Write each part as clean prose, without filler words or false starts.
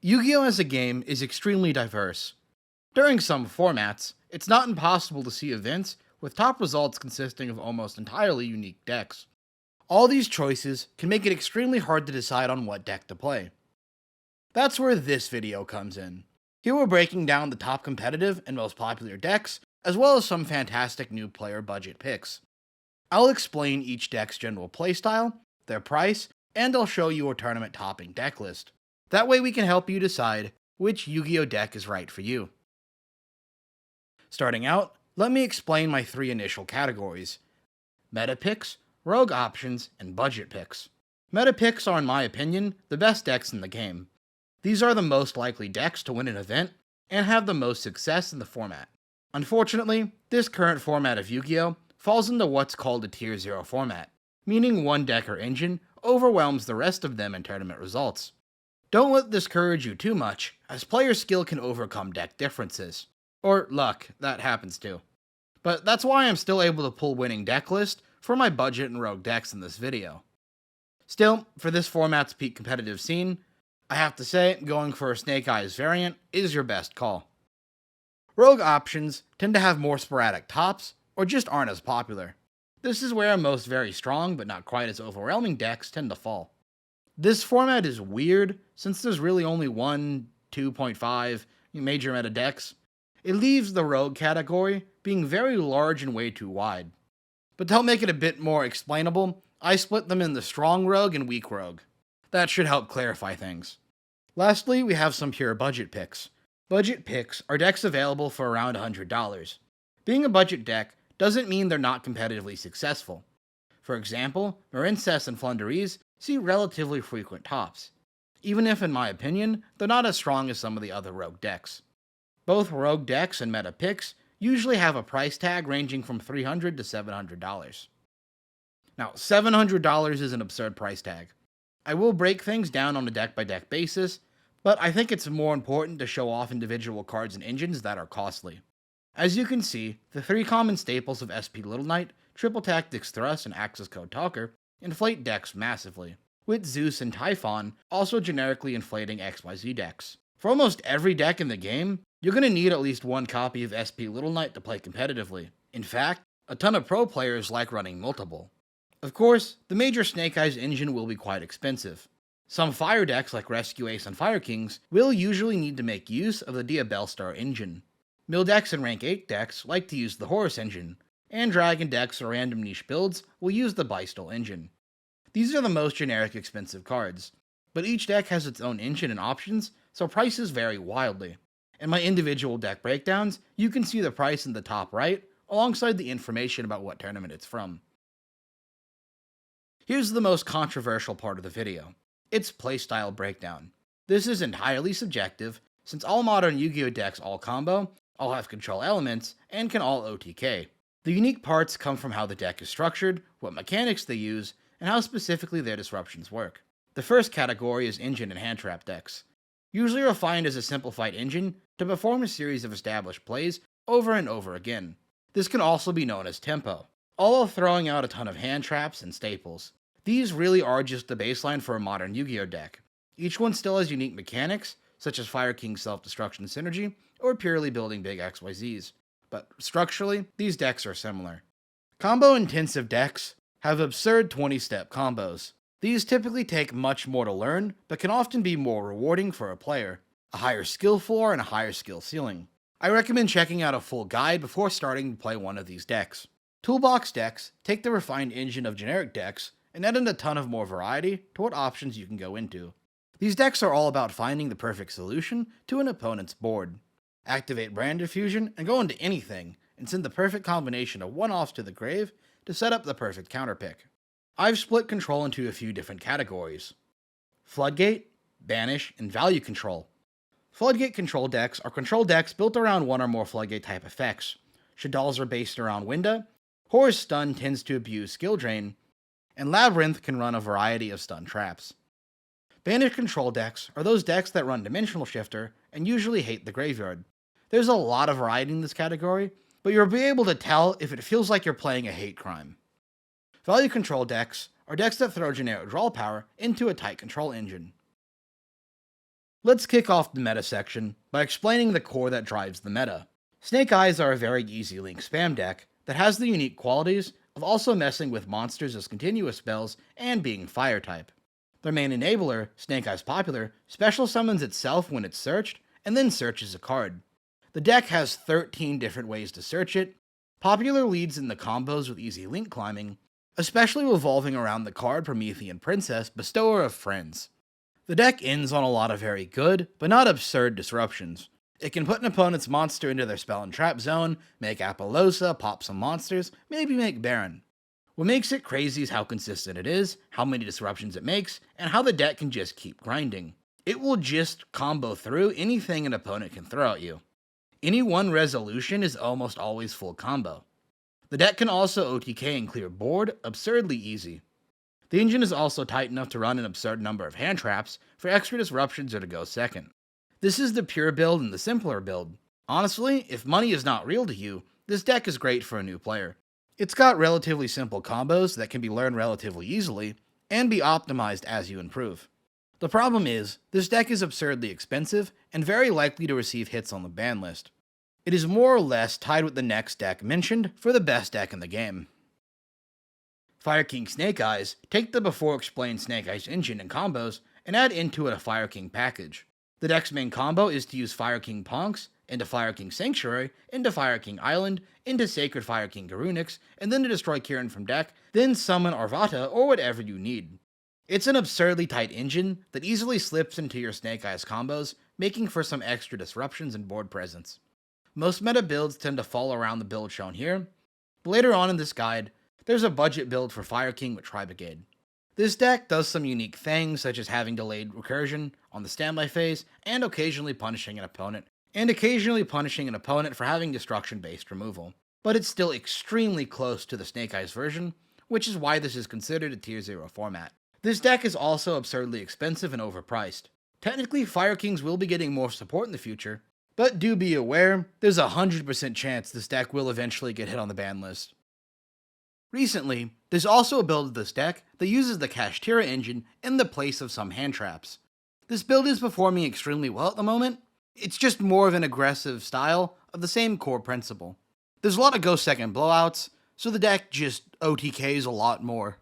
Yu-Gi-Oh! As a game is extremely diverse. During some formats, it's not impossible to see events with top results consisting of almost entirely unique decks. All these choices can make it extremely hard to decide on what deck to play. That's where this video comes in. Here we're breaking down the top competitive and most popular decks, as well as some fantastic new player budget picks. I'll explain each deck's general playstyle, their price, and I'll show you a tournament topping deck list. That way we can help you decide which Yu-Gi-Oh! Deck is right for you. Starting out, let me explain my three initial categories: meta picks, rogue options, and budget picks. Meta picks are, in my opinion, the best decks in the game. These are the most likely decks to win an event and have the most success in the format. Unfortunately, this current format of Yu-Gi-Oh! Falls into what's called a Tier 0 format, meaning one deck or engine overwhelms the rest of them in tournament results. Don't let this discourage you too much, as player skill can overcome deck differences. Or luck, that happens too. But that's why I'm still able to pull winning deck list for my budget and rogue decks in this video. Still, for this format's peak competitive scene, I have to say going for a Snake Eyes variant is your best call. Rogue options tend to have more sporadic tops, or just aren't as popular. This is where most very strong but not quite as overwhelming decks tend to fall. This format is weird, since there's really only 2.5 major meta decks. It leaves the rogue category being very large and way too wide. But to help make it a bit more explainable, I split them in the strong rogue and weak rogue. That should help clarify things. Lastly, we have some pure budget picks. Budget picks are decks available for around $100. Being a budget deck doesn't mean they're not competitively successful. For example, Marincess and Floowandereeze see relatively frequent tops, even if in my opinion, they're not as strong as some of the other rogue decks. Both rogue decks and meta picks usually have a price tag ranging from $300 to $700. Now, $700 is an absurd price tag. I will break things down on a deck-by-deck basis, but I think it's more important to show off individual cards and engines that are costly. As you can see, the three common staples of SP Little Knight, Triple Tactics Thrust, and Axis Code Talker inflate decks massively, with Zeus and Typhon also generically inflating XYZ decks. For almost every deck in the game, you're going to need at least one copy of SP Little Knight to play competitively. In fact, a ton of pro players like running multiple. Of course, the major Snake Eyes engine will be quite expensive. Some fire decks like Rescue Ace and Fire Kings will usually need to make use of the Diabellstar engine. Mill decks and rank 8 decks like to use the Horus engine, and Dragon decks or random niche builds will use the Bystial engine. These are the most generic expensive cards, but each deck has its own engine and options, so prices vary wildly. In my individual deck breakdowns, you can see the price in the top right, alongside the information about what tournament it's from. Here's the most controversial part of the video. It's Playstyle Breakdown. This is entirely subjective, since all modern Yu-Gi-Oh! Decks all combo, all have control elements, and can all OTK. The unique parts come from how the deck is structured, what mechanics they use, and how specifically their disruptions work. The first category is engine and hand trap decks. Usually refined as a simplified engine to perform a series of established plays over and over again. This can also be known as tempo, all while throwing out a ton of hand traps and staples. These really are just the baseline for a modern Yu-Gi-Oh! Deck. Each one still has unique mechanics, such as Fire King's self-destruction synergy, or purely building big XYZs. But structurally, these decks are similar. Combo-intensive decks have absurd 20-step combos. These typically take much more to learn, but can often be more rewarding for a player. A higher skill floor and a higher skill ceiling. I recommend checking out a full guide before starting to play one of these decks. Toolbox decks take the refined engine of generic decks and add in a ton of more variety to what options you can go into. These decks are all about finding the perfect solution to an opponent's board. Activate Brand Diffusion and go into anything, and send the perfect combination of one-offs to the grave to set up the perfect counterpick. I've split control into a few different categories: Floodgate, Banish, and Value Control. Floodgate control decks are control decks built around one or more Floodgate type effects. Shaddolls are based around Winda, Horus Stun tends to abuse Skill Drain, and Labrynth can run a variety of stun traps. Banish control decks are those decks that run Dimensional Shifter and usually hate the graveyard. There's a lot of variety in this category, but you'll be able to tell if it feels like you're playing a hate crime. Value control decks are decks that throw generic draw power into a tight control engine. Let's kick off the meta section by explaining the core that drives the meta. Snake Eyes are a very easy link spam deck that has the unique qualities of also messing with monsters as continuous spells and being fire type. Their main enabler, Snake Eyes Popular, special summons itself when it's searched, and then searches a card. The deck has 13 different ways to search it. Popular leads in the combos with easy link climbing, especially revolving around the card Promethean Princess, Bestower of Friends. The deck ends on a lot of very good, but not absurd disruptions. It can put an opponent's monster into their spell and trap zone, make Apollosa, pop some monsters, maybe make Baron. What makes it crazy is how consistent it is, how many disruptions it makes, and how the deck can just keep grinding. It will just combo through anything an opponent can throw at you. Any one resolution is almost always full combo. The deck can also OTK and clear board absurdly easy. The engine is also tight enough to run an absurd number of hand traps for extra disruptions or to go second. This is the pure build and the simpler build. Honestly, if money is not real to you, this deck is great for a new player. It's got relatively simple combos that can be learned relatively easily, and be optimized as you improve. The problem is, this deck is absurdly expensive, and very likely to receive hits on the ban list. It is more or less tied with the next deck mentioned for the best deck in the game. Fire King Snake Eyes take the before explained Snake Eyes engine and combos, and add into it a Fire King package. The deck's main combo is to use Fire King Ponks, into Fire King Sanctuary, into Fire King Island, into Sacred Fire King Runick, and then to destroy Kirin from deck, then summon Arvata or whatever you need. It's an absurdly tight engine that easily slips into your Snake Eyes combos, making for some extra disruptions and board presence. Most meta builds tend to fall around the build shown here, but later on in this guide, there's a budget build for Fire King with Tri-brigade. This deck does some unique things such as having delayed recursion on the standby phase, and occasionally punishing an opponent for having destruction-based removal. But it's still extremely close to the Snake Eyes version, which is why this is considered a tier 0 format. This deck is also absurdly expensive and overpriced. Technically, Fire Kings will be getting more support in the future, but do be aware, there's a 100% chance this deck will eventually get hit on the ban list. Recently, there's also a build of this deck that uses the Kashtira engine in the place of some hand traps. This build is performing extremely well at the moment. It's just more of an aggressive style of the same core principle. There's a lot of go second blowouts, so the deck just OTKs a lot more.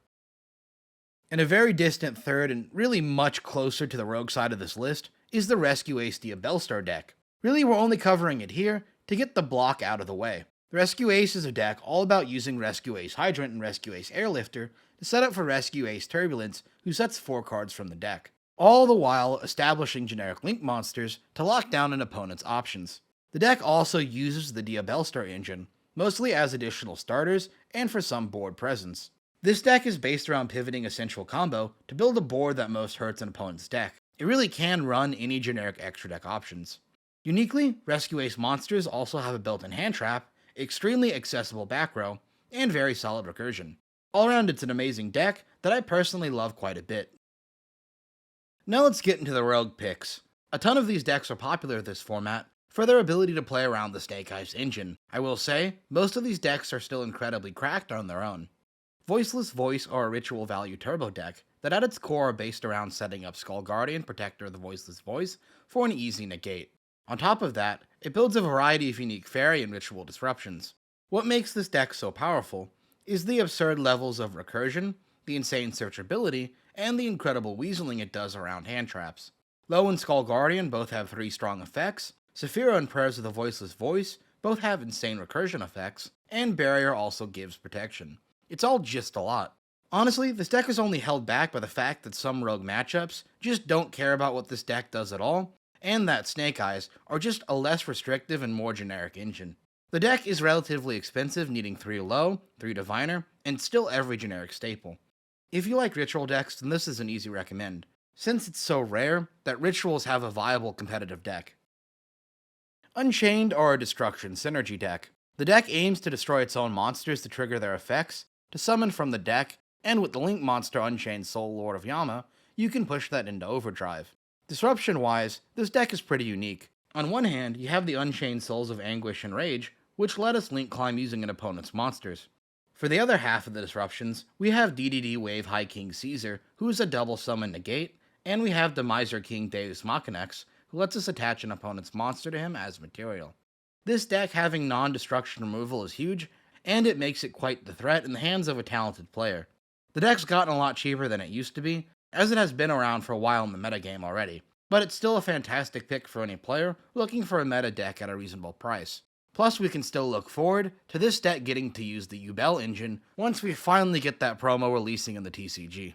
And a very distant third, and really much closer to the rogue side of this list, is the Rescue Ace Diabellstar deck. Really, we're only covering it here to get the block out of the way. The Rescue Ace is a deck all about using Rescue Ace Hydrant and Rescue Ace Airlifter to set up for Rescue Ace Turbulence, who sets 4 cards from the deck, all the while establishing generic link monsters to lock down an opponent's options. The deck also uses the Diabellstar engine, mostly as additional starters and for some board presence. This deck is based around pivoting a central combo to build a board that most hurts an opponent's deck. It really can run any generic extra deck options. Uniquely, Rescue Ace monsters also have a built-in hand trap, extremely accessible back row, and very solid recursion. All around, it's an amazing deck that I personally love quite a bit. Now let's get into the rogue picks. A ton of these decks are popular this format for their ability to play around the Snake Eyes engine. I will say, most of these decks are still incredibly cracked on their own. Voiceless Voice are a ritual value turbo deck that at its core are based around setting up Skull Guardian, Protector of the Voiceless Voice, for an easy negate. On top of that, it builds a variety of unique fairy and ritual disruptions. What makes this deck so powerful is the absurd levels of recursion, the insane searchability, and the incredible weaseling it does around hand traps. Low and Skull Guardian both have 3 strong effects, Saphira and Prayers of the Voiceless Voice both have insane recursion effects, and Barrier also gives protection. It's all just a lot. Honestly, this deck is only held back by the fact that some rogue matchups just don't care about what this deck does at all, and that Snake Eyes are just a less restrictive and more generic engine. The deck is relatively expensive, needing 3 low, 3 diviner, and still every generic staple. If you like ritual decks, then this is an easy recommend, since it's so rare that rituals have a viable competitive deck. Unchained are a destruction synergy deck. The deck aims to destroy its own monsters to trigger their effects, to summon from the deck, and with the link monster Unchained Soul Lord of Yama, you can push that into overdrive. Disruption-wise, this deck is pretty unique. On one hand, you have the Unchained Souls of Anguish and Rage, which let us link climb using an opponent's monsters. For the other half of the disruptions, we have DDD Wave High King Caesar, who is a double summon negate, And we have the Miser King Deus Machinax, who lets us attach an opponent's monster to him as material. This deck having non-destruction removal is huge, and it makes it quite the threat in the hands of a talented player. The deck's gotten a lot cheaper than it used to be, as it has been around for a while in the metagame already, but it's still a fantastic pick for any player looking for a meta deck at a reasonable price. Plus, we can still look forward to this deck getting to use the Yubel engine once we finally get that promo releasing in the TCG.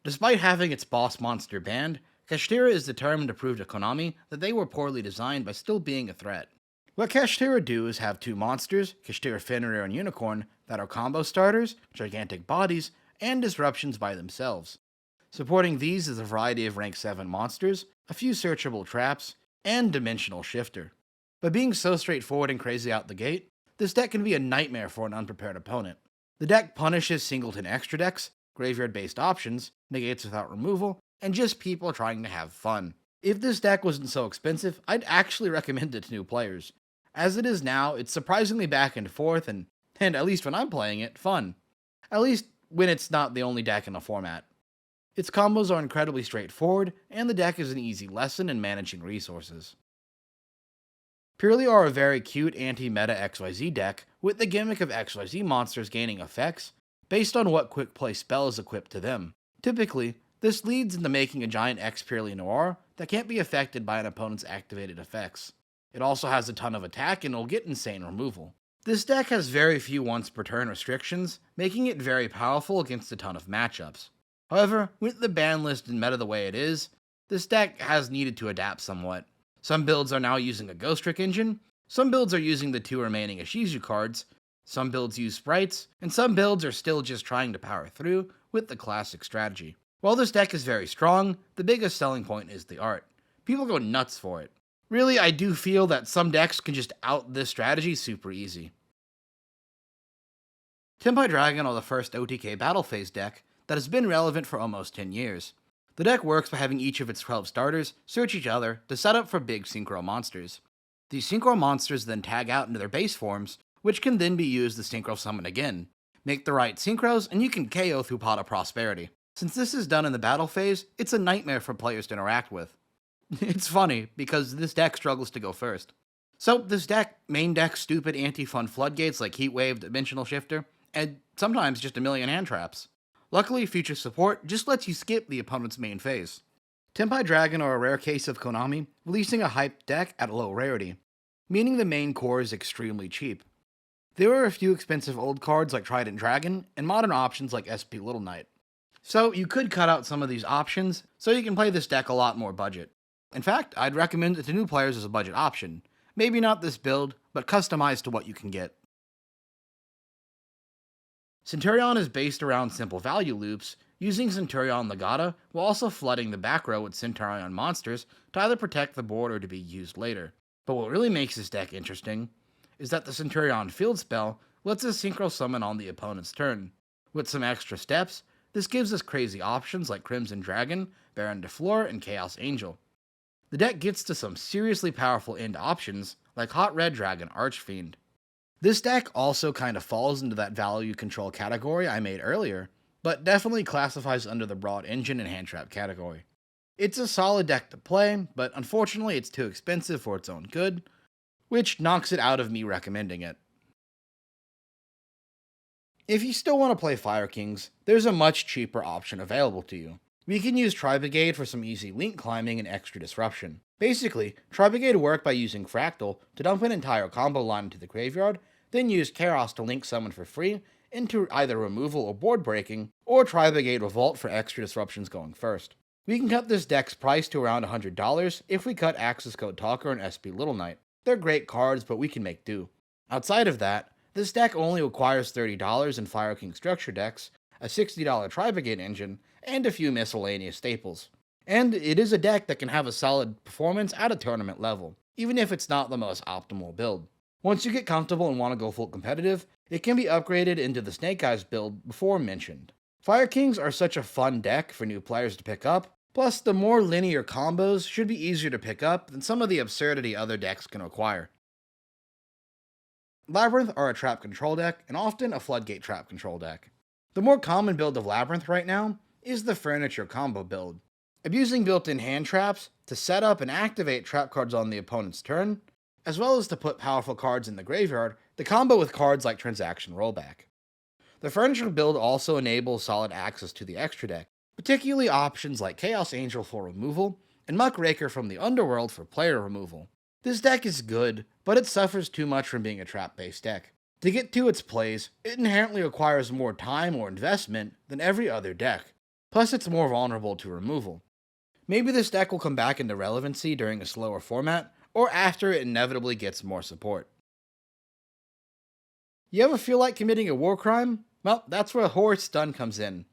Despite having its boss monster banned, Kashtira is determined to prove to Konami that they were poorly designed by still being a threat. What Kashtira do is have two monsters, Kashtira Fenrir and Unicorn, that are combo starters, gigantic bodies, and disruptions by themselves. Supporting these is a variety of rank 7 monsters, a few searchable traps, and Dimensional Shifter. By being so straightforward and crazy out the gate, this deck can be a nightmare for an unprepared opponent. The deck punishes singleton extra decks, graveyard-based options, negates without removal, and just people trying to have fun. If this deck wasn't so expensive, I'd actually recommend it to new players. As it is now, it's surprisingly back and forth, and at least when I'm playing it, fun. At least when it's not the only deck in the format. Its combos are incredibly straightforward, and the deck is an easy lesson in managing resources. Purrely are a very cute anti-meta XYZ deck, with the gimmick of XYZ monsters gaining effects based on what quick play spell is equipped to them. Typically, this leads into making a giant X Purrely Noir that can't be affected by an opponent's activated effects. It also has a ton of attack and will get insane removal. This deck has very few once per turn restrictions, making it very powerful against a ton of matchups. However, with the ban list and meta the way it is, this deck has needed to adapt somewhat. Some builds are now using a Ghost Trick engine, some builds are using the 2 remaining Ishizu cards, some builds use sprites, and some builds are still just trying to power through with the classic strategy. While this deck is very strong, the biggest selling point is the art. People go nuts for it. Really, I do feel that some decks can just out this strategy super easy. Tenpai Dragon are the first OTK Battle Phase deck that has been relevant for almost 10 years. The deck works by having each of its 12 starters search each other to set up for big synchro monsters. These synchro monsters then tag out into their base forms, which can then be used to synchro summon again. Make the right synchros and you can KO through Pot of Prosperity. Since this is done in the battle phase, it's a nightmare for players to interact with. It's funny, because this deck struggles to go first. So this deck main decks stupid anti-fun floodgates like Heatwave, Dimensional Shifter, and sometimes just a million hand traps. Luckily, future support just lets you skip the opponent's main phase. Tenpai Dragon are a rare case of Konami releasing a hyped deck at a low rarity, meaning the main core is extremely cheap. There are a few expensive old cards like Trident Dragon, and modern options like SP Little Knight. So you could cut out some of these options, so you can play this deck a lot more budget. In fact, I'd recommend it to new players as a budget option. Maybe not this build, but customized to what you can get. Centur-Ion is based around simple value loops, using Centur-Ion Legata while also flooding the back row with Centur-Ion monsters to either protect the board or to be used later. But what really makes this deck interesting is that the Centur-Ion field spell lets us synchro summon on the opponent's turn. With some extra steps, this gives us crazy options like Crimson Dragon, Baron de Fleur, and Chaos Angel. The deck gets to some seriously powerful end options like Hot Red Dragon Archfiend. This deck also kind of falls into that value control category I made earlier, but definitely classifies under the broad engine and hand trap category. It's a solid deck to play, but unfortunately it's too expensive for its own good, which knocks it out of me recommending it. If you still want to play Fire Kings, there's a much cheaper option available to you. We can use Tri-brigade for some easy link climbing and extra disruption. Basically, Tri-brigade work by using Fractal to dump an entire combo line into the graveyard, then use Chaos to link summon for free into either removal or board breaking, or Tri-brigade Revolt for extra disruptions going first. We can cut this deck's price to around $100 if we cut Access Code Talker and SP Little Knight. They're great cards, but we can make do. Outside of that, this deck only requires $30 in Fire King structure decks, a $60 Tri-brigade engine, and a few miscellaneous staples. And it is a deck that can have a solid performance at a tournament level, even if it's not the most optimal build. Once you get comfortable and want to go full competitive, it can be upgraded into the Snake Eyes build before mentioned. Fire Kings are such a fun deck for new players to pick up, plus the more linear combos should be easier to pick up than some of the absurdity other decks can require. Labrynth are a trap control deck, and often a floodgate trap control deck. The more common build of Labrynth right now is the Furniture combo build. Abusing built-in hand traps to set up and activate trap cards on the opponent's turn, as well as to put powerful cards in the graveyard, the combo with cards like Transaction Rollback. The Furniture build also enables solid access to the extra deck, particularly options like Chaos Angel for removal, and Muckraker from the Underworld for player removal. This deck is good, but it suffers too much from being a trap-based deck. To get to its plays, it inherently requires more time or investment than every other deck, plus it's more vulnerable to removal. Maybe this deck will come back into relevancy during a slower format, or after it inevitably gets more support. You ever feel like committing a war crime? Well, that's where Horus Stun comes in.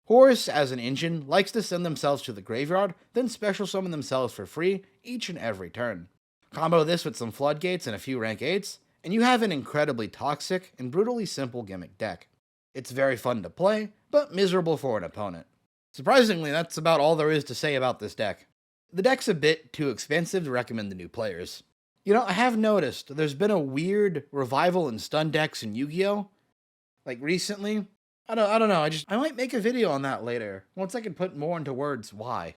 Horus, as an engine, likes to send themselves to the graveyard, then special summon themselves for free each and every turn. Combo this with some floodgates and a few rank 8s, and you have an incredibly toxic and brutally simple gimmick deck. It's very fun to play, but miserable for an opponent. Surprisingly, that's about all there is to say about this deck. The deck's a bit too expensive to recommend to new players. You know, I have noticed there's been a weird revival in stun decks in Yu-Gi-Oh! Like recently. I don't know, I might make a video on that later, once I can put more into words why.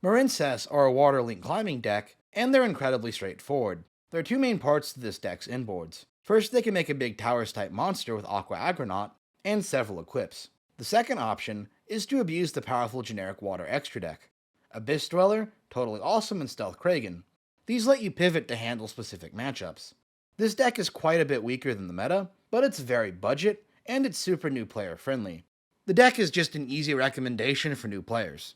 Marincess are a water link climbing deck, and they're incredibly straightforward. There are two main parts to this deck's inboards. First, they can make a big towers type monster with Aqua Agronaut, and several equips. The second option is to abuse the powerful generic water extra deck. Abyss Dweller, Totally Awesome, and Stealth Kragan. These let you pivot to handle specific matchups. This deck is quite a bit weaker than the meta, but it's very budget, and it's super new player friendly. The deck is just an easy recommendation for new players.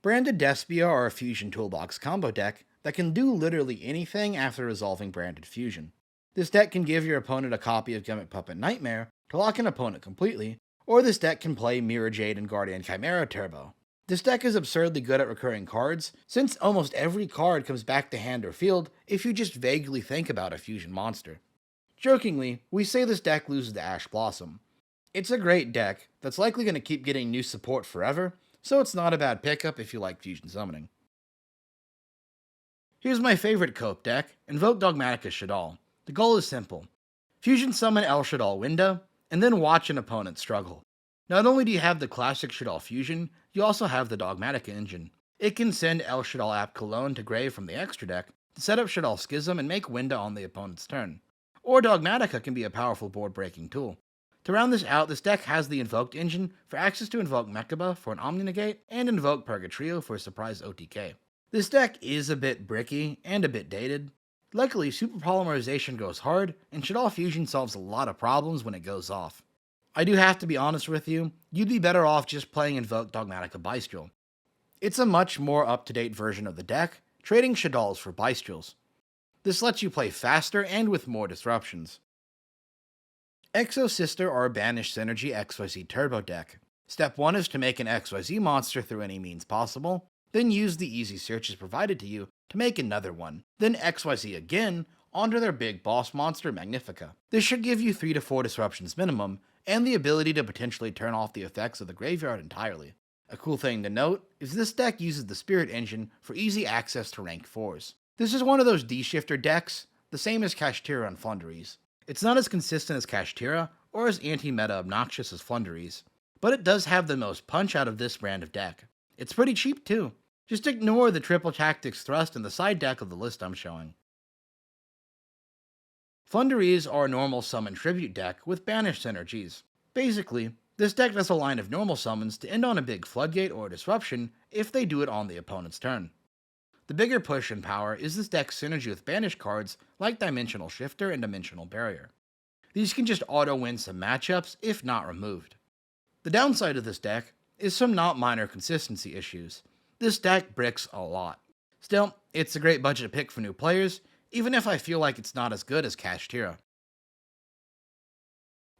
Branded Despia are a Fusion Toolbox combo deck that can do literally anything after resolving Branded Fusion. This deck can give your opponent a copy of Gimmick Puppet Nightmare to lock an opponent completely, or this deck can play Mirror Jade and Guardian Chimera Turbo. This deck is absurdly good at recurring cards, since almost every card comes back to hand or field if you just vaguely think about a fusion monster. Jokingly, we say this deck loses to Ash Blossom. It's a great deck that's likely going to keep getting new support forever, so it's not a bad pickup if you like fusion summoning. Here's my favorite cope deck, Invoked Dogmatika Shaddoll. The goal is simple. Fusion summon El Shaddoll Window, and then watch an opponent struggle. Not only do you have the classic Shaddoll Fusion, you also have the Dogmatika engine. It can send El Shaddoll App Cologne to grave from the extra deck to set up Shaddoll Schism and make Window on the opponent's turn. Or Dogmatika can be a powerful board-breaking tool. To round this out, this deck has the Invoked engine for access to Invoke Mechaba for an Omni Negate, and Invoke Purgatrio for a surprise OTK. This deck is a bit bricky and a bit dated. Luckily, Super Polymerization goes hard, and Shaddoll Fusion solves a lot of problems when it goes off. I do have to be honest with you, you'd be better off just playing Invoked Dogmatika Bystial. It's a much more up-to-date version of the deck, trading Shaddolls for Bystials. This lets you play faster and with more disruptions. Exosister are a Banished Synergy XYZ Turbo deck. Step 1 is to make an XYZ monster through any means possible, then use the easy searches provided to you to make another one, then XYZ again onto their big boss monster Magnifica. This should give you 3 to 4 disruptions minimum, and the ability to potentially turn off the effects of the graveyard entirely. A cool thing to note is this deck uses the Spirit engine for easy access to rank 4s. This is one of those D-shifter decks, the same as Kashtira and Floowandereeze. It's not as consistent as Kashtira, or as anti-meta obnoxious as Floowandereeze, but it does have the most punch out of this brand of deck. It's pretty cheap too. Just ignore the triple tactics thrust in the side deck of the list I'm showing. Floowandereeze are a normal summon tribute deck with banished synergies. Basically, this deck does a line of normal summons to end on a big floodgate or disruption if they do it on the opponent's turn. The bigger push in power is this deck's synergy with banished cards like Dimensional Shifter and Dimensional Barrier. These can just auto-win some matchups if not removed. The downside of this deck is some not minor consistency issues. This deck bricks a lot. Still, it's a great budget pick for new players, even if I feel like it's not as good as Kashtira.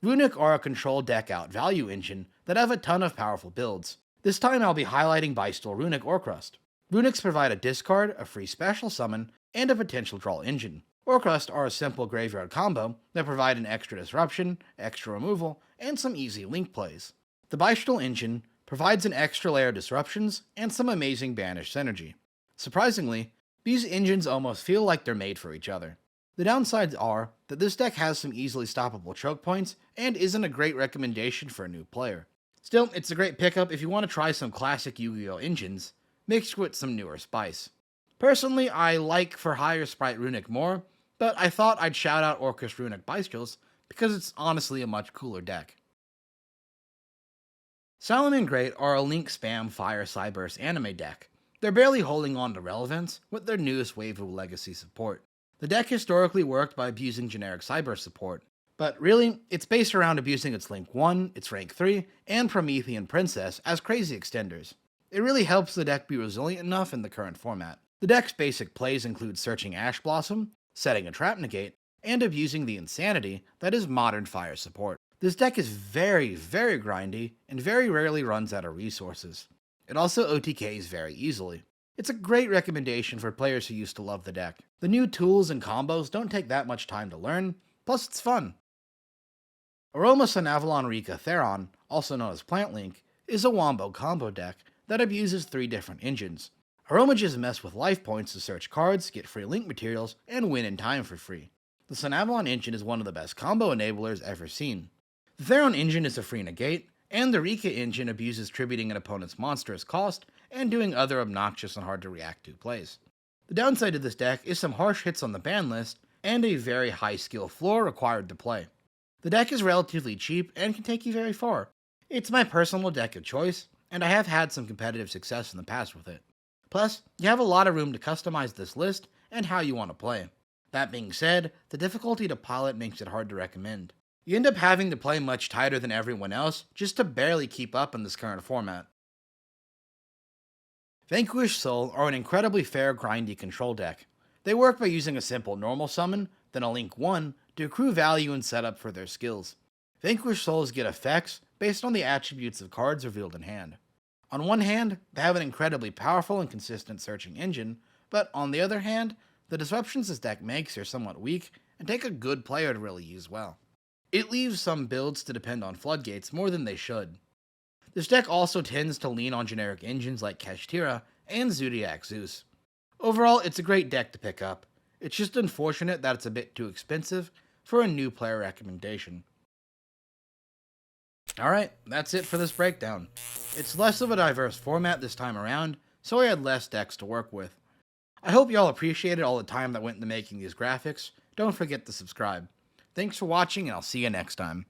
Runick are a control deck out value engine that have a ton of powerful builds. This time I'll be highlighting Bystial Runick Orcust. Runicks provide a discard, a free special summon, and a potential draw engine. Orcust are a simple graveyard combo that provide an extra disruption, extra removal, and some easy link plays. The Bystial engine provides an extra layer of disruptions and some amazing banished synergy. Surprisingly, these engines almost feel like they're made for each other. The downsides are that this deck has some easily stoppable choke points and isn't a great recommendation for a new player. Still, it's a great pickup if you want to try some classic Yu-Gi-Oh! Engines, mixed with some newer spice. Personally, I like for higher sprite Runick more, but I thought I'd shout out Orcust Runick Bystials because it's honestly a much cooler deck. Salamangreat are a Link spam Fire Cyburst anime deck. They're barely holding on to relevance with their newest wave of legacy support. The deck historically worked by abusing generic Cyburst support, but really, it's based around abusing its Link 1, its Rank 3, and Promethean Princess as crazy extenders. It really helps the deck be resilient enough in the current format. The deck's basic plays include searching Ash Blossom, setting a Trap Negate, and abusing the insanity that is modern fire support. This deck is very grindy, and very rarely runs out of resources. It also OTKs very easily. It's a great recommendation for players who used to love the deck. The new tools and combos don't take that much time to learn, plus it's fun. Aroma Rikka Therion, also known as Plant Link, is a wombo combo deck that abuses 3 different engines. Aroma just mess with life points to search cards, get free link materials, and win in time for free. The Sunavalon engine is one of the best combo enablers ever seen. The Therion engine is a free negate, and the Rikka engine abuses tributing an opponent's monstrous cost and doing other obnoxious and hard to react to plays. The downside of this deck is some harsh hits on the ban list and a very high skill floor required to play. The deck is relatively cheap and can take you very far. It's my personal deck of choice, and I have had some competitive success in the past with it. Plus, you have a lot of room to customize this list and how you want to play. That being said, the difficulty to pilot makes it hard to recommend. You end up having to play much tighter than everyone else just to barely keep up in this current format. Vanquish Soul are an incredibly fair grindy control deck. They work by using a simple normal summon, then a Link 1 to accrue value and setup for their skills. Vanquish Souls get effects based on the attributes of cards revealed in hand. On one hand, they have an incredibly powerful and consistent searching engine, but on the other hand, the disruptions this deck makes are somewhat weak and take a good player to really use well. It leaves some builds to depend on floodgates more than they should. This deck also tends to lean on generic engines like Kashtira and Zodiac Zeus. Overall, it's a great deck to pick up. It's just unfortunate that it's a bit too expensive for a new player recommendation. Alright, that's it for this breakdown. It's less of a diverse format this time around, so I had less decks to work with. I hope y'all appreciated all the time that went into making these graphics. Don't forget to subscribe. Thanks for watching, and I'll see you next time.